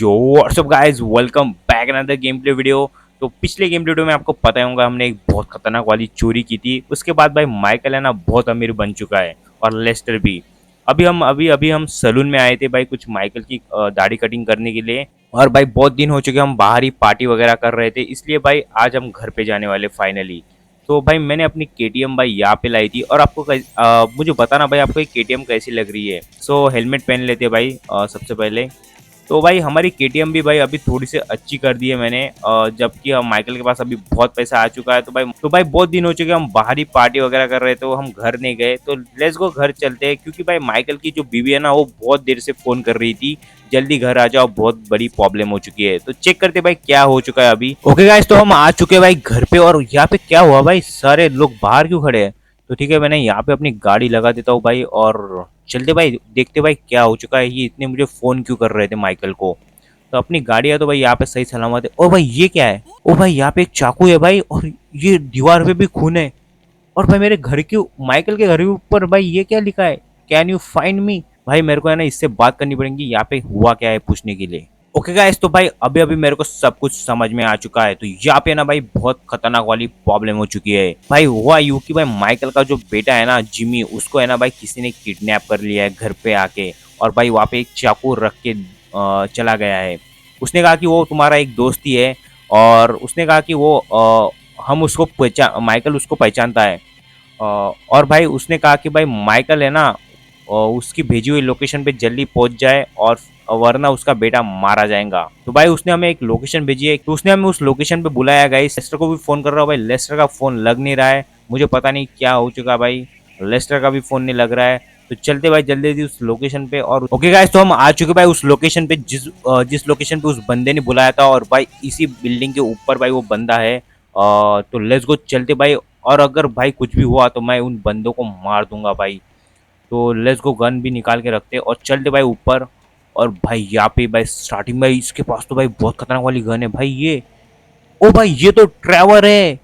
यो what's up guys, welcome back another game play video. तो पिछले game play video में आपको पता ही होगा हमने एक बहुत खतरनाक वाली चोरी की थी। उसके बाद भाई माइकल है ना बहुत अमीर बन चुका है और लेस्टर भी। अभी हम सलून में आए थे भाई कुछ माइकल की दाढ़ी कटिंग करने के लिए। और भाई बहुत दिन हो चुके हम बाहर ही पार्टी वगैरह कर रहे थे, इसलिए भाई आज हम घर पे जाने वाले फाइनली। तो भाई मैंने अपनी केटीएम भाई यहाँ पे लाई थी और मुझे बताना भाई आपको ये केटीएम कैसी लग रही है। सो हेलमेट पहन लेते भाई सबसे पहले। तो भाई हमारी केटीएम भी भाई अभी थोड़ी सी अच्छी कर दी है मैंने, जबकि हम माइकल के पास अभी बहुत पैसा आ चुका है। तो भाई बहुत दिन हो चुके हैं हम बाहर ही पार्टी वगैरह कर रहे थे, तो हम घर नहीं गए। तो लेट्स गो घर चलते हैं, क्योंकि भाई माइकल की जो बीवी है ना वो बहुत देर से फोन कर रही थी जल्दी घर आ जाओ, बहुत बड़ी प्रॉब्लम हो चुकी है। तो चेक करते भाई क्या हो चुका है अभी। ओके गाइस, तो हम आ चुके हैं भाई घर पे। और यहाँ पे क्या हुआ भाई, सारे लोग बाहर क्यों खड़े हैं? तो ठीक है, मैंने यहाँ पे अपनी गाड़ी लगा देता हूँ भाई और चलते भाई देखते भाई क्या हो चुका है। ये इतने मुझे फोन क्यों कर रहे थे माइकल को? तो अपनी गाड़ी है तो भाई यहाँ पे सही सलामत है। ओ भाई ये क्या है? ओ भाई यहाँ पे एक चाकू है भाई, और ये दीवार पे भी खून है। और भाई मेरे घर के माइकल के घर के ऊपर भाई ये क्या लिखा है, कैन यू फाइंड मी? भाई मेरे को है ना इससे बात करनी पड़ेगी, यहाँ पे हुआ क्या है पूछने के लिए। ओके गाइस, तो भाई अभी अभी मेरे को सब कुछ समझ में आ चुका है। तो यहाँ पे ना भाई बहुत खतरनाक वाली प्रॉब्लम हो चुकी है। भाई हुआ यूं कि भाई माइकल का जो बेटा है ना जिमी, उसको है ना भाई किसी ने किडनैप कर लिया है घर पे आके। और भाई वहाँ पे एक चाकू रख के चला गया है। उसने कहा कि वो तुम्हारा एक दोस्त ही है, और उसने कहा कि वो हम उसको पहचान माइकल उसको पहचानता है। और भाई उसने कहा कि भाई माइकल है ना उसकी भेजी हुई लोकेशन पे जल्दी पहुंच जाए, और वरना उसका बेटा मारा जाएगा। तो भाई उसने हमें एक लोकेशन भेजी है, तो उसने हमें उस लोकेशन पे बुलाया। गाइस लेस्टर को भी फोन कर रहा हूँ भाई, लेस्टर का फोन लग नहीं रहा है। मुझे पता नहीं क्या हो चुका भाई, लेस्टर का भी फोन नहीं लग रहा है। तो चलते भाई जल्दी जल्दी उस लोकेशन पे। और ओके गाइस, तो हम आ चुके भाई उस लोकेशन पे जिस लोकेशन पे उस बंदे ने बुलाया था। और भाई इसी बिल्डिंग के ऊपर भाई वो बंदा है। तो लेट्स गो चलते भाई। और अगर भाई कुछ भी हुआ तो मैं उन बंदों को मार दूंगा भाई। तो लेट्स गो, गन भी निकाल के रखते और चलते भाई ऊपर। और भाई यहाँ पे भाई स्टार्टिंग भाई इसके पास तो भाई बहुत खतरनाक वाली गन है भाई ये। ओ भाई ये तो ट्रेवर है।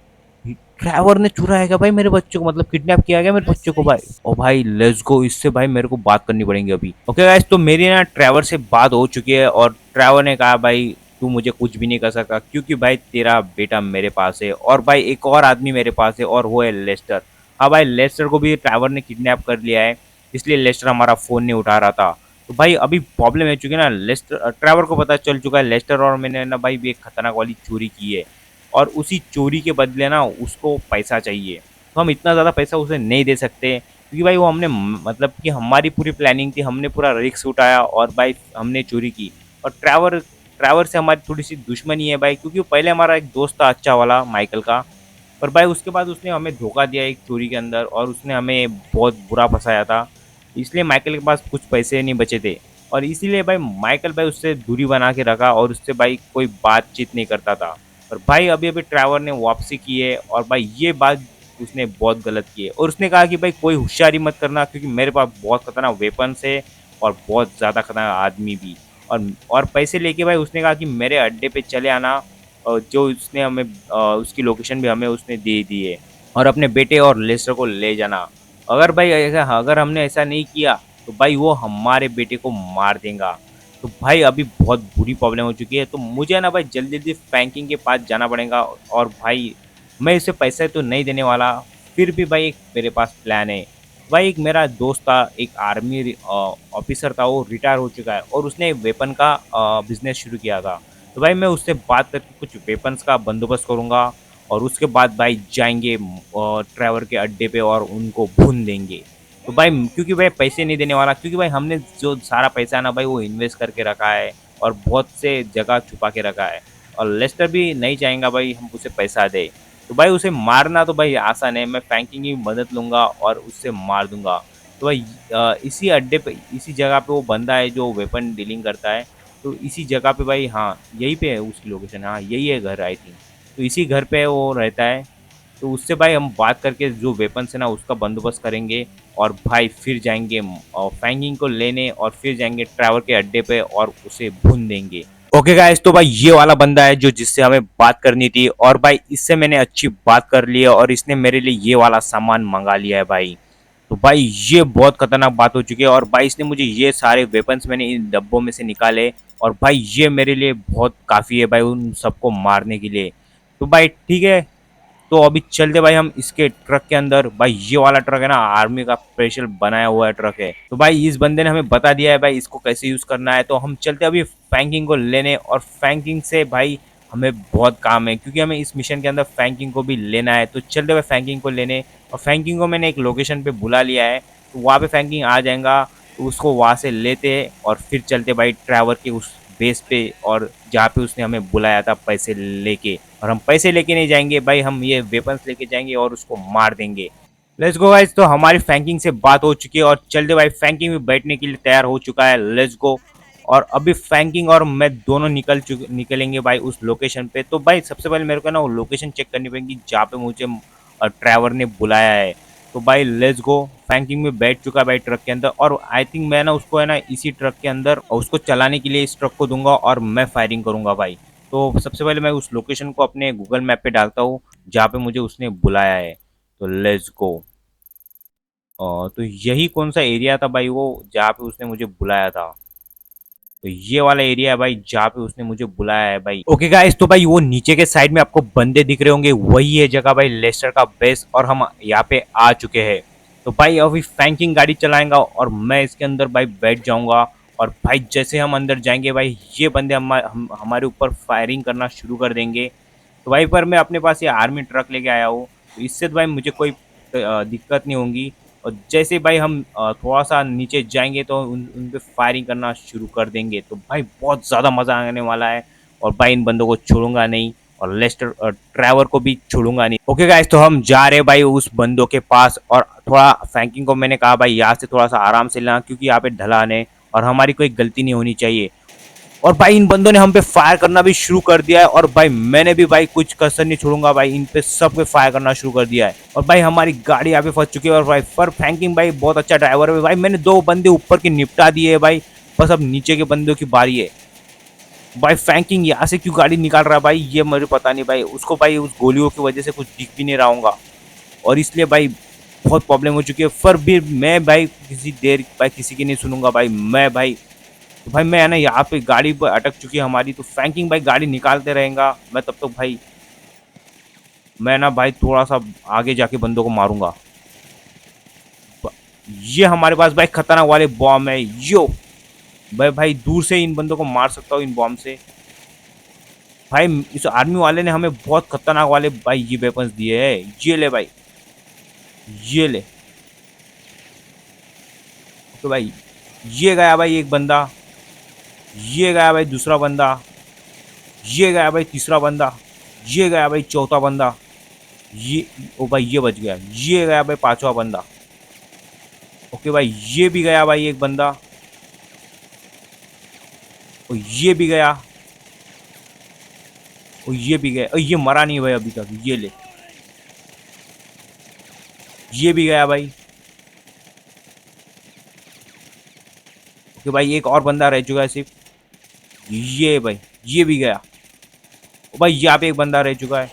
ट्रेवर ने चुराया क्या भाई मेरे बच्चों को, मतलब किडनैप किया गया मेरे बच्चों को भाई। ओ भाई लेट्स गो, इससे भाई मेरे को बात करनी पड़ेगी अभी। ओके गाइस, तो मेरी ना ट्रेवर से बात हो चुकी है और ट्रेवर ने कहा भाई तू मुझे कुछ भी नहीं कर सकता, क्योंकि भाई तेरा बेटा मेरे पास है और भाई एक और आदमी मेरे पास है, और वो है लेस्टर। हाँ भाई, लेस्टर को भी ट्रेवर ने किडनैप कर लिया है, इसलिए लेस्टर हमारा फोन नहीं उठा रहा था। तो भाई अभी प्रॉब्लम हो चुकी है ना, लेस्टर ट्रेवर को पता चल चुका है लेस्टर और मैंने ना भाई भी एक खतरनाक वाली चोरी की है। और उसी चोरी के बदले ना उसको पैसा चाहिए। तो हम इतना ज़्यादा पैसा उसे नहीं दे सकते, क्योंकि भाई वो हमने मतलब कि हमारी पूरी प्लानिंग थी, हमने पूरा रिस्क उठाया और भाई हमने चोरी की। और ट्रैवर ट्रैवर से हमारी थोड़ी सी दुश्मनी है भाई, क्योंकि पहले हमारा एक दोस्त था अच्छा वाला माइकल का। पर भाई उसके बाद उसने हमें धोखा दिया एक चोरी के अंदर, और उसने हमें बहुत बुरा फंसाया था। इसलिए माइकल के पास कुछ पैसे नहीं बचे थे। और इसीलिए भाई माइकल भाई उससे दूरी बना के रखा और उससे भाई कोई बातचीत नहीं करता था। और भाई अभी अभी ट्रैवर ने वापसी की है, और भाई ये बात उसने बहुत गलत की है। और उसने कहा कि भाई कोई होशियारी मत करना, क्योंकि मेरे पास बहुत खतरनाक वेपन्स है और बहुत ज़्यादा खतरनाक आदमी भी। और पैसे लेके भाई उसने कहा कि मेरे अड्डे पे चले आना, और जो उसने हमें उसकी लोकेशन भी हमें उसने दे दी है। और अपने बेटे और लेस्टर को ले जाना। अगर हमने ऐसा नहीं किया तो भाई वो हमारे बेटे को मार देगा। तो भाई अभी बहुत बुरी प्रॉब्लम हो चुकी है, तो मुझे ना भाई जल्दी जल्दी बैंकिंग के पास जाना पड़ेगा। और भाई मैं इसे पैसे तो नहीं देने वाला, फिर भी भाई एक मेरे पास प्लान है। भाई एक मेरा दोस्त था, एक आर्मी ऑफिसर था, वो रिटायर हो चुका है और उसने वेपन का बिजनेस शुरू किया था। तो भाई मैं उससे बात करके कुछ वेपन्स का बंदोबस्त करूँगा, और उसके बाद भाई जाएंगे ट्रैवर के अड्डे पे और उनको भून देंगे। तो भाई क्योंकि भाई पैसे नहीं देने वाला, क्योंकि भाई हमने जो सारा पैसा है ना भाई वो इन्वेस्ट करके रखा है और बहुत से जगह छुपा के रखा है। और लेस्टर भी नहीं चाहेगा भाई हम उसे पैसा दे। तो भाई उसे मारना तो भाई आसान है, मैं फ्रैंकिंग की मदद लूँगा और उससे मार दूंगा। तो भाई इसी अड्डे पे, इसी जगह पे वो बंदा है जो वेपन डीलिंग करता है। तो इसी जगह पे भाई, हाँ यहीं पे है उसकी लोकेशन, हाँ यही है घर आई थिंक। तो इसी घर पे वो रहता है। तो उससे भाई हम बात करके जो वेपन्स है ना उसका बंदोबस्त करेंगे, और भाई फिर जाएंगे फैंगिंग को लेने, और फिर जाएंगे ट्रैवर के अड्डे पे और उसे भून देंगे। ओके गाइस, तो भाई ये वाला बंदा है जो जिससे हमें बात करनी थी, और भाई इससे मैंने अच्छी बात कर ली है और इसने मेरे लिए ये वाला सामान मंगा लिया है भाई। तो भाई ये बहुत खतरनाक बात हो चुकी है और भाई इसने मुझे ये सारे वेपन्स मैंने इन डब्बों में से निकाले और भाई ये मेरे लिए बहुत काफ़ी है भाई उन सबको मारने के लिए। तो भाई ठीक है, तो अभी चलते भाई हम इसके ट्रक के अंदर। भाई ये वाला ट्रक है ना, आर्मी का स्पेशल बनाया हुआ है ट्रक है। तो भाई इस बंदे ने हमें बता दिया है भाई इसको कैसे यूज़ करना है, तो हम चलते अभी फैंकिंग को लेने। और फैंकिंग से भाई हमें बहुत काम है क्योंकि हमें इस मिशन के अंदर फैंकिंग को भी लेना है। तो चलते भाई फैंकिंग को लेने। और फैंकिंग को मैंने एक लोकेशन पे बुला लिया है, तो वहाँ पे फैंकिंग आ जाएगा। तो उसको वहाँ से लेते और फिर चलते भाई ट्रैवर के उस बेस पे, और जहाँ पे उसने हमें बुलाया था पैसे लेके। और हम पैसे लेके नहीं जाएंगे भाई, हम ये वेपन्स लेके जाएंगे और उसको मार देंगे। लेट्स गो गाइस, तो हमारी फैंकिंग से बात हो चुकी है और चलते भाई फैंकिंग भी बैठने के लिए तैयार हो चुका है। Let's go. और अभी फैंकिंग और मैं दोनों निकलेंगे भाई उस लोकेशन पे। तो भाई सबसे पहले मेरे को ना वो लोकेशन चेक करनी पड़ेगी जहाँ पे मुझे ट्रैवर ने बुलाया है। तो भाई लेट्स गो। फैंकिंग में बैठ चुका है भाई ट्रक के अंदर, और आई थिंक मैं ना उसको है ना इसी ट्रक के अंदर उसको चलाने के लिए इस ट्रक को दूंगा और मैं फायरिंग करूंगा भाई। तो सबसे पहले मैं उस लोकेशन को अपने गूगल मैप पे डालता हूँ जहाँ पे मुझे उसने बुलाया है। तो लेट्स गो। तो यही कौन सा एरिया था भाई वो जहाँ पे उसने मुझे बुलाया था? तो ये वाला एरिया है भाई जहाँ पे उसने मुझे बुलाया है भाई। ओके गाइस, तो भाई वो नीचे के साइड में आपको बंदे दिख रहे होंगे, वही है जगह भाई लेस्टर का बेस, और हम यहाँ पे आ चुके हैं। तो भाई अभी फैंकिंग गाड़ी चलाएंगा और मैं इसके अंदर भाई बैठ जाऊंगा। और भाई जैसे हम अंदर जाएंगे भाई ये बंदे हमारे ऊपर फायरिंग करना शुरू कर देंगे। तो भाई पर मैं अपने पास ये आर्मी ट्रक लेके आया हूँ, तो इससे तो भाई मुझे कोई दिक्कत नहीं होगी। और जैसे ही भाई हम थोड़ा सा नीचे जाएंगे तो उन पे फायरिंग करना शुरू कर देंगे। तो भाई बहुत ज़्यादा मज़ा आने वाला है, और भाई इन बंदों को छोड़ूंगा नहीं, और लेस्टर ट्रैवर को भी छोड़ूंगा नहीं। ओके गाइस, तो हम जा रहे हैं भाई उस बंदों के पास। और थोड़ा फैंकिंग को मैंने कहा भाई यहाँ से थोड़ा सा आराम से लेना क्योंकि यहाँ पे ढलान है और हमारी कोई गलती नहीं होनी चाहिए। और भाई इन बंदों ने हम पे फायर करना भी शुरू कर दिया है, और भाई मैंने भी भाई कुछ कसर नहीं छोड़ूंगा भाई, इन पे सब पे फायर करना शुरू कर दिया है। और भाई हमारी गाड़ी यहाँ पे फंस चुकी है, और भाई पर फैंकिंग भाई बहुत अच्छा ड्राइवर है भाई, मैंने दो बंदे ऊपर के निपटा दिए है भाई। बस अब नीचे के बंदों की बारी है। भाई फैंकिंग यहाँ से क्यों गाड़ी निकाल रहा है भाई ये मुझे पता नहीं भाई, उसको भाई उस गोलियों की वजह से कुछ दिख भी नहीं रहा होगा, और इसलिए भाई बहुत प्रॉब्लम हो चुकी है। फिर भी मैं भाई किसी देर भाई किसी की नहीं सुनूंगा भाई मैं भाई। तो भाई मैं है ना यहाँ पे गाड़ी पर अटक चुकी है हमारी, तो फैंकिंग भाई गाड़ी निकालते रहेगा, मैं तब तक भाई मैं ना भाई थोड़ा सा आगे जाके बंदों को मारूंगा। ये हमारे पास भाई खतरनाक वाले बॉम्ब है यो। भाई दूर से इन बंदों को मार सकता हूँ इन बॉम्ब से। भाई इस आर्मी वाले ने हमें बहुत खतरनाक वाले भाई ये वेपन्स दिए है। ये ले भाई, ये ले। तो भाई ये गया भाई एक बंदा, ये गया भाई दूसरा बंदा, ये गया भाई तीसरा बंदा, ये गया भाई चौथा बंदा, ये ओ भाई ये बच गया, ये गया भाई पांचवा बंदा। ओके भाई ये भी गया भाई एक बंदा, और ये भी गया, और ये भी गया, और ये मरा नहीं भाई अभी तक। ये ले, ये भी गया भाई। ओके भाई एक और बंदा रह चुका है सिर्फ, ये भाई ये भी गया। ओ भाई यहाँ पे एक बंदा रह चुका है।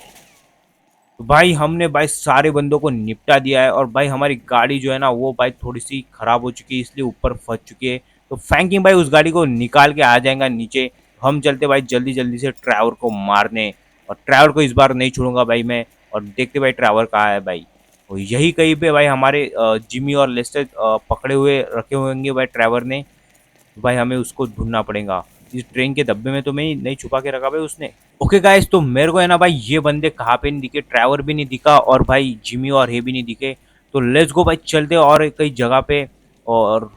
तो भाई हमने भाई सारे बंदों को निपटा दिया है, और भाई हमारी गाड़ी जो है ना वो भाई थोड़ी सी खराब हो चुकी है इसलिए ऊपर फंस चुकी है। तो फैंकिंग भाई उस गाड़ी को निकाल के आ जाएगा नीचे। हम चलते भाई जल्दी जल्दी से ड्राइवर को मारने, और ड्राइवर को इस बार नहीं छोड़ूंगा भाई मैं। और देखते भाई ड्राइवर कहाँ है भाई। तो यही कहीं पे भाई हमारे जिमी और लेस्टर पकड़े हुए रखे हुए होंगे भाई ड्राइवर ने। तो भाई हमें उसको ढूंढना पड़ेगा। इस ट्रेन के डब्बे में तो मैं नहीं छुपा के रखा भाई उसने। ओके गाइस, तो मेरे को है ना भाई ये बंदे कहाँ पे नहीं दिखे, ट्रैवर भी नहीं दिखा और भाई जिमी और हे भी नहीं दिखे। तो लेट्स गो भाई चलते और कई जगह पे। और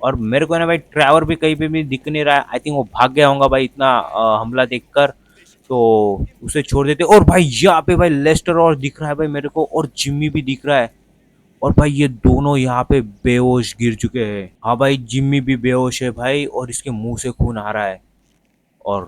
और मेरे को है ना भाई ट्रैवर भी कहीं पे भी दिख नहीं रहा है, आई थिंक वो भाग गया होगा भाई इतना हमला देखकर। तो उसे छोड़ देते। और भाई यहाँ पे भाई लेस्टर और दिख रहा है भाई मेरे को, और जिम्मी भी दिख रहा है। और भाई ये दोनों यहाँ पे बेहोश गिर चुके हैं। हाँ भाई जिम्मी भी बेहोश है भाई, और इसके मुंह से खून आ रहा है। और